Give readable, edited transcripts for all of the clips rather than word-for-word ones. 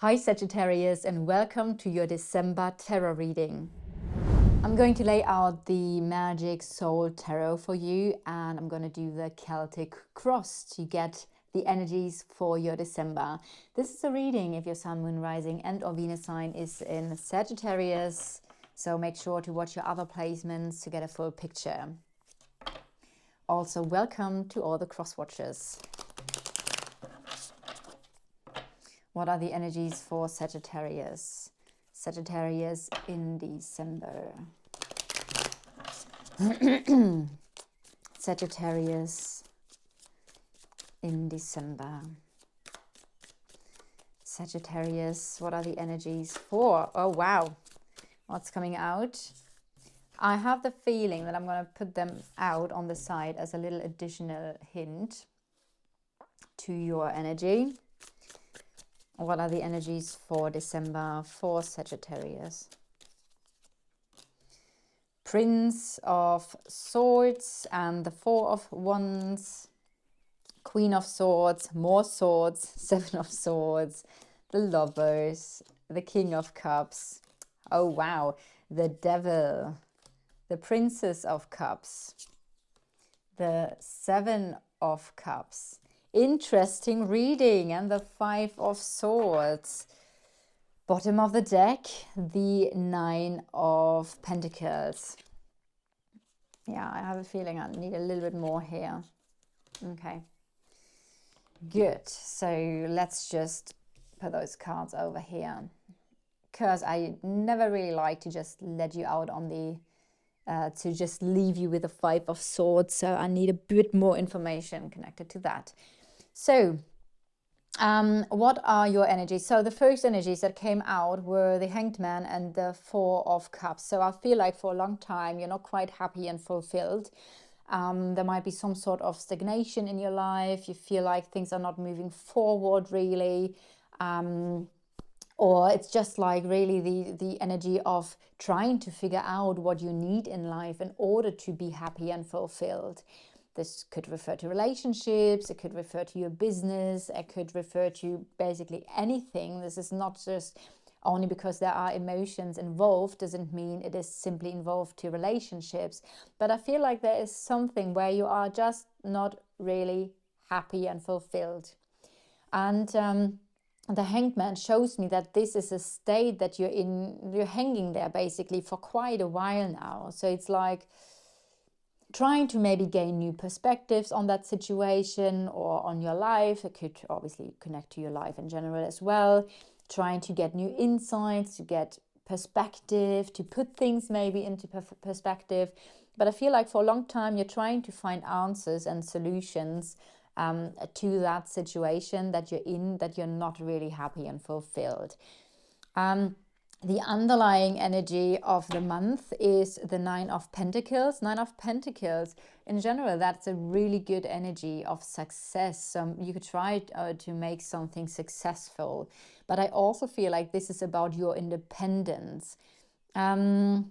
Hi Sagittarius, and welcome to your December tarot reading. I'm going to lay out the Magic Soul Tarot for you, and I'm going to do the Celtic Cross to get the energies for your December. This is a reading if your Sun, Moon, Rising and or Venus sign is in Sagittarius, so make sure to watch your other placements to get a full picture. Also, welcome to all the cross watchers. What are the energies for Sagittarius? Sagittarius in December. Sagittarius in December. Sagittarius, what are the energies for? Oh, wow. What's coming out? I have the feeling that I'm going to put them out on the side as a little additional hint to your energy. What are the energies for December for Sagittarius? Prince of Swords and the Four of Wands, Queen of Swords, more swords, Seven of Swords, the Lovers, the King of Cups. Oh wow, the Devil, the Princess of Cups, the Seven of Cups. Interesting reading. And the Five of Swords. Bottom of the deck, the Nine of Pentacles. Yeah, I have a feeling I need a little bit more here. Okay, good. So let's just put those cards over here, because I never really like to just let you out on the to just leave you with the Five of Swords. So I need a bit more information connected to that. So what are your energies? So the first energies that came out were the Hanged Man and the Four of Cups. So I feel like for a long time you're not quite happy and fulfilled. There might be some sort of stagnation in your life. You feel like things are not moving forward really. Or it's just like really the energy of trying to figure out what you need in life in order to be happy and fulfilled. This could refer to relationships, it could refer to your business, it could refer to basically anything. This is not just only because there are emotions involved, doesn't mean it is simply involved to relationships. But I feel like there is something where you are just not really happy and fulfilled. And the Hanged Man shows me that this is a state that you're hanging there basically for quite a while now. So it's like trying to maybe gain new perspectives on that situation or on your life. It could obviously connect to your life in general as well. Trying to get new insights, to get perspective, to put things maybe into perspective. But I feel like for a long time you're trying to find answers and solutions to that situation that you're in, that you're not really happy and fulfilled. The underlying energy of the month is the Nine of Pentacles. Nine of Pentacles, in general, that's a really good energy of success. You could try to make something successful. But I also feel like this is about your independence. I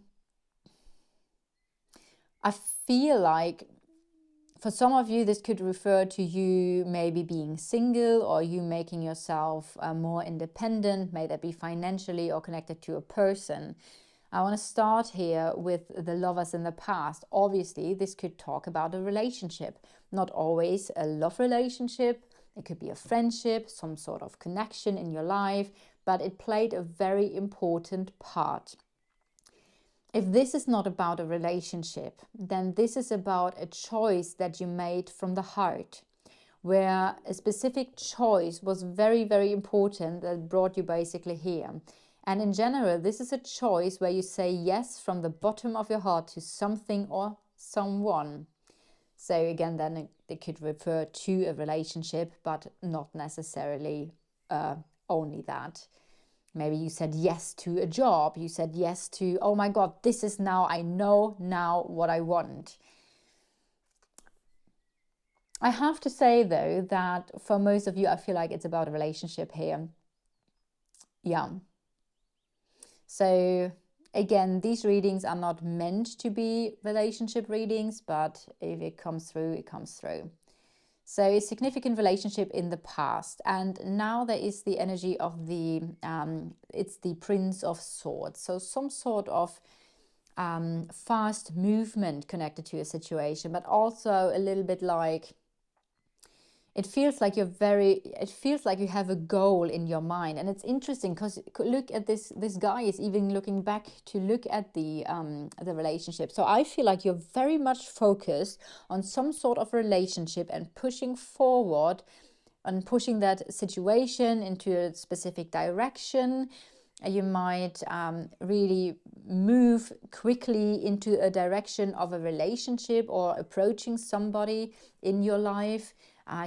feel like for some of you, this could refer to you maybe being single or you making yourself more independent. May that be financially or connected to a person. I want to start here with the Lovers in the past. Obviously, this could talk about a relationship. Not always a love relationship. It could be a friendship, some sort of connection in your life. But it played a very important part. If this is not about a relationship, then this is about a choice that you made from the heart, where a specific choice was very, very important that brought you basically here. And in general, this is a choice where you say yes from the bottom of your heart to something or someone. So again, then it could refer to a relationship, but not necessarily only that. Maybe you said yes to a job. You said yes to, oh my God, this is now, I know now what I want. I have to say though, that for most of you, I feel like it's about a relationship here. Yeah. So again, these readings are not meant to be relationship readings, but if it comes through, it comes through. So a significant relationship in the past. And now there is the energy of the, it's the Prince of Swords. So some sort of fast movement connected to a situation, but also a little bit like, it feels like it feels like you have a goal in your mind. And it's interesting because look at this guy is even looking back to look at the relationship. So I feel like you're very much focused on some sort of relationship and pushing forward and pushing that situation into a specific direction. You might really move quickly into a direction of a relationship or approaching somebody in your life.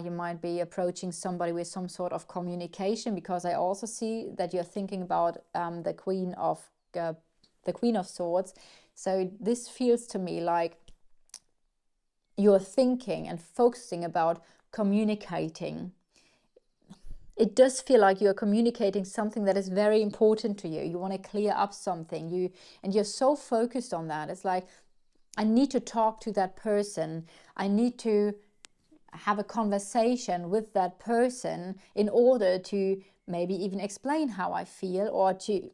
You might be approaching somebody with some sort of communication, because I also see that you're thinking about the Queen of Swords. So this feels to me like you're thinking and focusing about communicating. It does feel like you're communicating something that is very important to you. You want to clear up something, and you're so focused on that. It's like, I need to talk to that person. I need to have a conversation with that person in order to maybe even explain how I feel, or to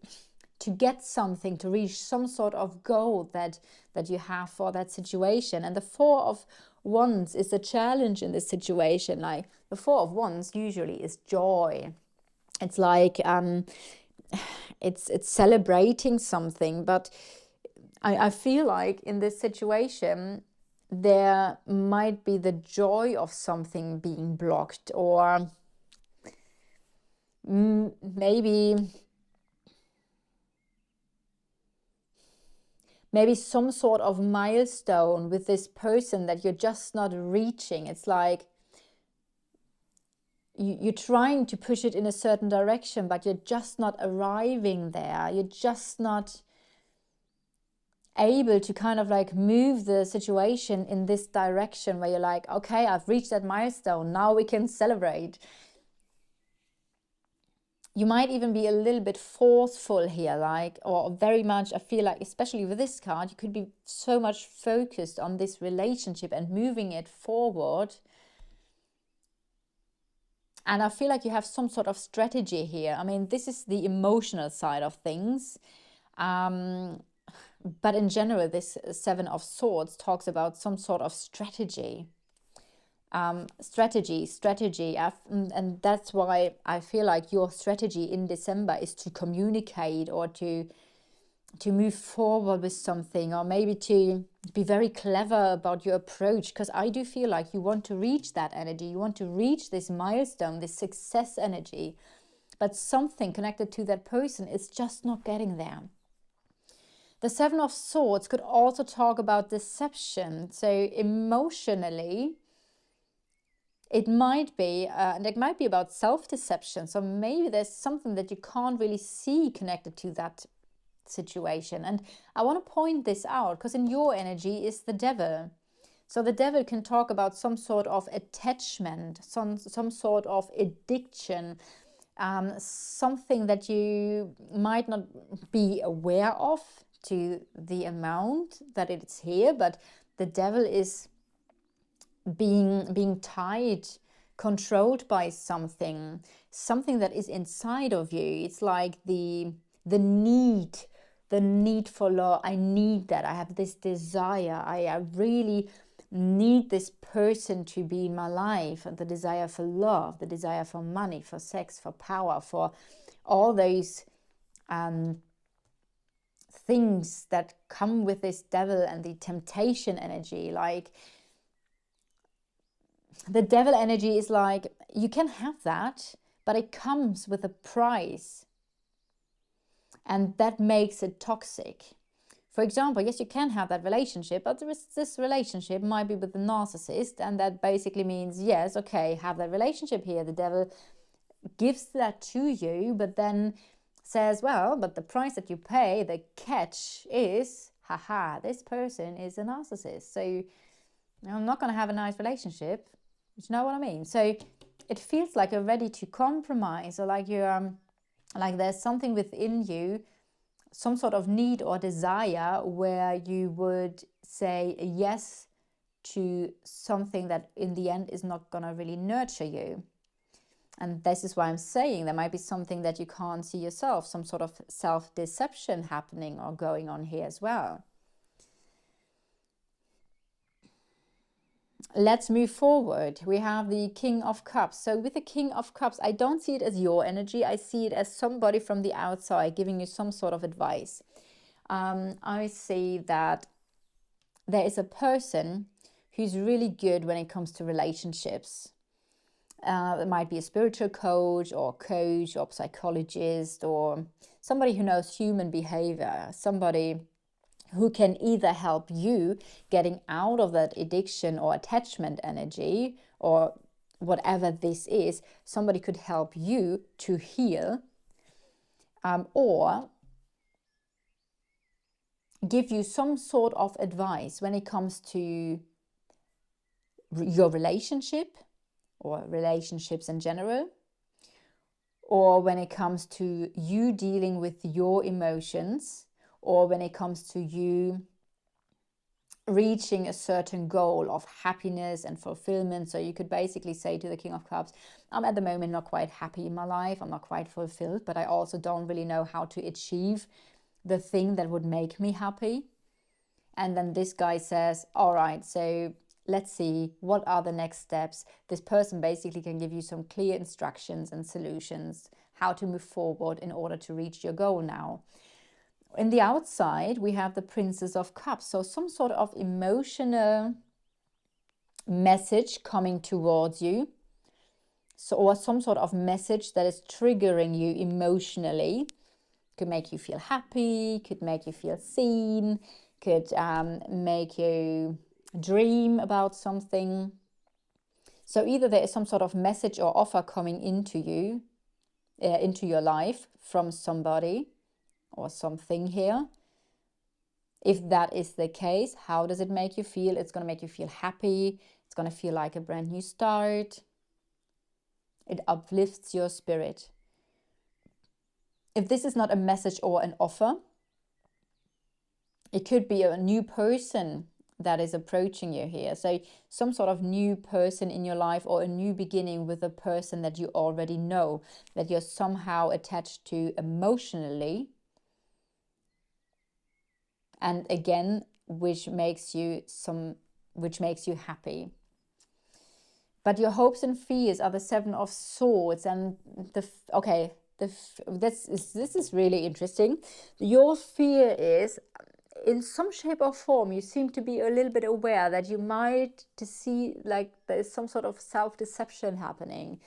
get something, to reach some sort of goal that you have for that situation. And the Four of Wands is a challenge in this situation. Like, the Four of Wands usually is joy. It's like it's celebrating something. But I feel like in this situation there might be the joy of something being blocked, or maybe some sort of milestone with this person that you're just not reaching. It's like you're trying to push it in a certain direction, but you're just not arriving there. You're just not able to kind of like move the situation in this direction where you're like, okay, I've reached that milestone, now we can celebrate. You might even be a little bit forceful here, like, or very much, I feel like, especially with this card, you could be so much focused on this relationship and moving it forward. And I feel like you have some sort of strategy here. I mean, this is the emotional side of things. But in general, this Seven of Swords talks about some sort of strategy. Strategy. And that's why I feel like your strategy in December is to communicate, or to move forward with something, or maybe to be very clever about your approach, because I do feel like you want to reach that energy. You want to reach this milestone, this success energy, but something connected to that person is just not getting there. The Seven of Swords could also talk about deception. So emotionally, it might be, and it might be about self-deception. So maybe there's something that you can't really see connected to that situation. And I want to point this out because in your energy is the Devil. So the Devil can talk about some sort of attachment, some sort of addiction, something that you might not be aware of to the amount that it's here, but the Devil is being tied, controlled by something that is inside of you. It's like the need for love. I need that. I have this desire. I really need this person to be in my life. The desire for love, the desire for money, for sex, for power, for all those things that come with this Devil and the temptation energy. Like, the Devil energy is like, you can have that, but it comes with a price. And that makes it toxic. For example, yes, you can have that relationship, but this relationship might be with the narcissist, and that basically means, yes, okay, have that relationship here. The Devil gives that to you, but then says, well, but the price that you pay, the catch is, haha, this person is a narcissist. So I'm not going to have a nice relationship. Do you know what I mean? So it feels like you're ready to compromise, or like you're like there's something within you, some sort of need or desire where you would say yes to something that in the end is not going to really nurture you. And this is why I'm saying there might be something that you can't see yourself, some sort of self-deception happening or going on here as well. Let's move forward. We have the King of Cups. So with the King of Cups, I don't see it as your energy. I see it as somebody from the outside giving you some sort of advice. I see that there is a person who's really good when it comes to relationships. It might be a spiritual coach or psychologist or somebody who knows human behavior, somebody who can either help you getting out of that addiction or attachment energy or whatever this is. Somebody could help you to heal, or give you some sort of advice when it comes to your relationship or relationships in general, or when it comes to you dealing with your emotions, or when it comes to you reaching a certain goal of happiness and fulfillment. So you could basically say to the King of Cups, I'm at the moment not quite happy in my life, I'm not quite fulfilled, but I also don't really know how to achieve the thing that would make me happy. And then this guy says, all right, so let's see, what are the next steps? This person basically can give you some clear instructions and solutions, how to move forward in order to reach your goal now. In the outside, we have the Princess of Cups. So some sort of emotional message coming towards you. So, or some sort of message that is triggering you emotionally. Could make you feel happy, could make you feel seen, could make you dream about something. So either there is some sort of message or offer coming into you, into your life from somebody or something here. If that is the case, how does it make you feel? It's going to make you feel happy. It's going to feel like a brand new start. It uplifts your spirit. If this is not a message or an offer, it could be a new person that is approaching you here. So some sort of new person in your life, or a new beginning with a person that you already know, that you're somehow attached to emotionally. And again, which makes you happy. But your hopes and fears are the Seven of Swords, and this is really interesting. Your fear is, in some shape or form, you seem to be a little bit aware that you might see like there's some sort of self-deception happening.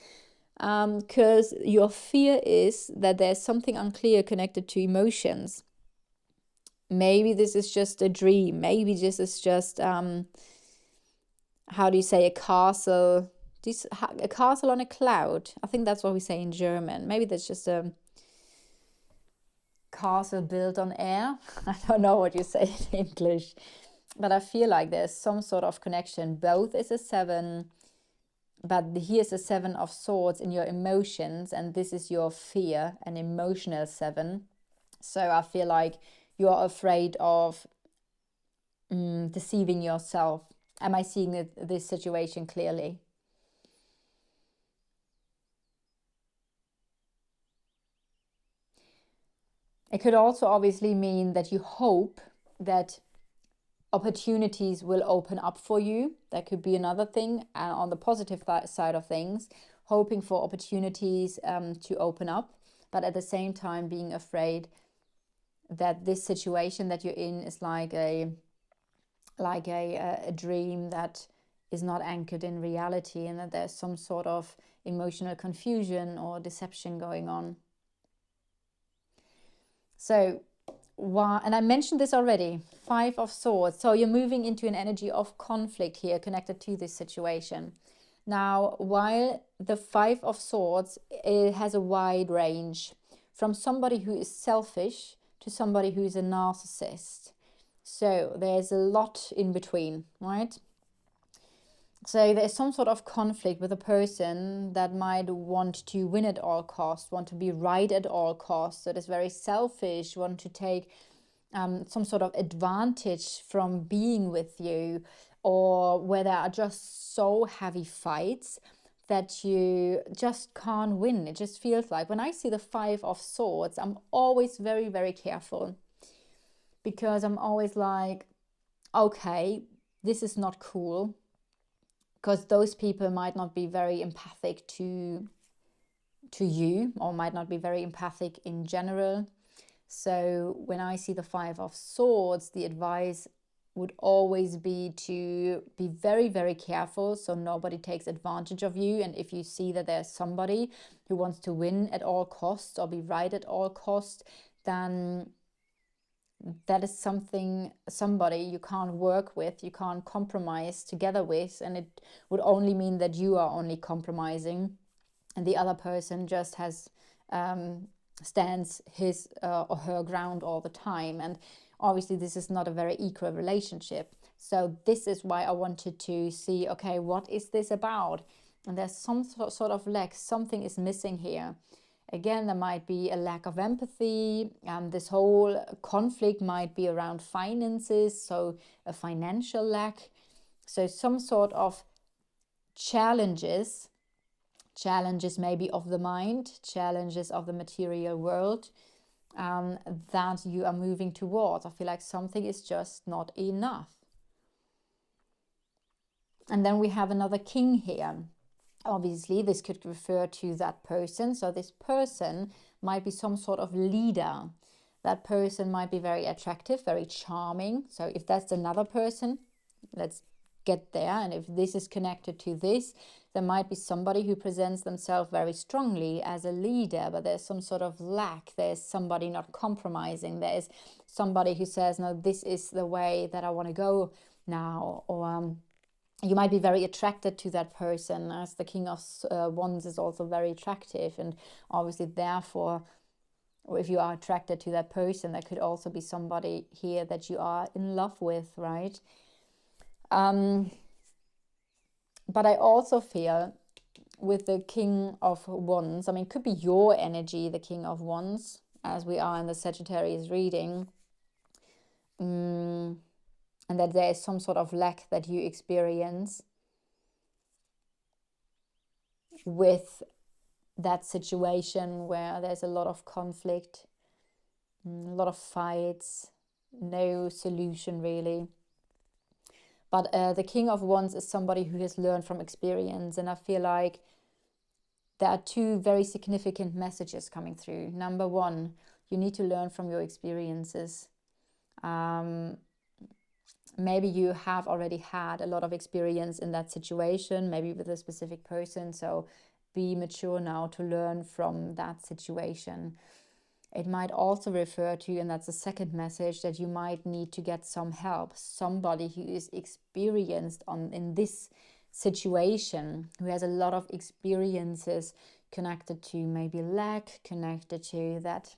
Because your fear is that there's something unclear connected to emotions. Maybe this is just a dream. Maybe this is just, how do you say, a castle? A castle on a cloud. I think that's what we say in German. Maybe that's just a castle built on air. I don't know what you say in English. But I feel like there's some sort of connection. Both is a 7, but here's a 7 of Swords in your emotions. And this is your fear, an emotional 7. So I feel like you're afraid of deceiving yourself. Am I seeing this situation clearly? It could also obviously mean that you hope that opportunities will open up for you. That could be another thing. On the positive side of things, hoping for opportunities to open up, but at the same time being afraid that this situation that you're in is like a dream that is not anchored in reality, and that there's some sort of emotional confusion or deception going on. So, and I mentioned this already, 5 of Swords. So you're moving into an energy of conflict here connected to this situation. Now, while the 5 of Swords, it has a wide range from somebody who is selfish to somebody who is a narcissist. So there's a lot in between, right? So there's some sort of conflict with a person that might want to win at all costs, want to be right at all costs, that is very selfish, want to take some sort of advantage from being with you, or where there are just so heavy fights that you just can't win. It just feels like, when I see the Five of Swords, I'm always very, very careful, because I'm always like, okay, this is not cool, because those people might not be very empathic to you, or might not be very empathic in general. So when I see the Five of Swords, the advice would always be to be very, very careful so nobody takes advantage of you. And if you see that there's somebody who wants to win at all costs or be right at all costs, then that is somebody you can't work with, you can't compromise together with, and it would only mean that you are only compromising, and the other person just has stands his or her ground all the time. And obviously this is not a very equal relationship. So this is why I wanted to see, okay, what is this about? And there's some sort of lack, something is missing here. Again, there might be a lack of empathy. This whole conflict might be around finances, so a financial lack. So some sort of challenges maybe of the mind, challenges of the material world, that you are moving towards. I feel like something is just not enough. And then we have another king here. Obviously, this could refer to that person. So this person might be some sort of leader. That person might be very attractive, very charming. So if that's another person, let's get there. And if this is connected to this, there might be somebody who presents themselves very strongly as a leader, but there's some sort of lack. There's somebody not compromising. There's somebody who says, no, this is the way that I want to go now. Or you might be very attracted to that person, as the King of Wands is also very attractive. And obviously, therefore, or if you are attracted to that person, there could also be somebody here that you are in love with, right? But I also feel with the King of Wands, I mean, it could be your energy, the King of Wands, as we are in the Sagittarius reading, and that there is some sort of lack that you experience with that situation where there's a lot of conflict, a lot of fights, no solution really. But the King of Wands is somebody who has learned from experience. And I feel like there are two very significant messages coming through. Number one, you need to learn from your experiences. Maybe you have already had a lot of experience in that situation, maybe with a specific person. So be mature now to learn from that situation. It might also refer to, and that's the second message, that you might need to get some help. Somebody who is experienced in this situation, who has a lot of experiences connected to maybe lack, connected to that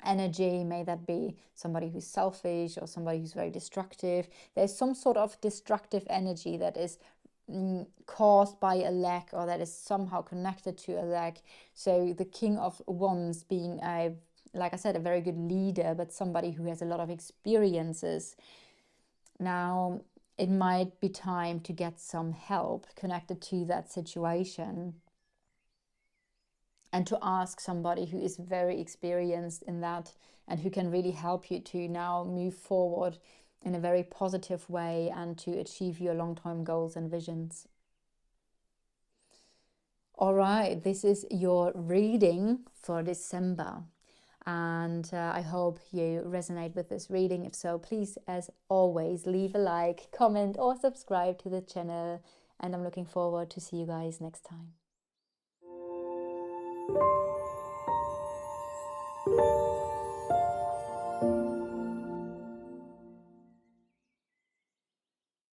energy. May that be somebody who's selfish or somebody who's very destructive. There's some sort of destructive energy that is caused by a lack, or that is somehow connected to a lack. So the King of Wands being like I said, a very good leader, but somebody who has a lot of experiences. Now, it might be time to get some help connected to that situation, and to ask somebody who is very experienced in that and who can really help you to now move forward in a very positive way and to achieve your long-term goals and visions. All right, this is your reading for December. And I hope you resonate with this reading. If so, please, as always, leave a like, comment, or subscribe to the channel. And I'm looking forward to see you guys next time.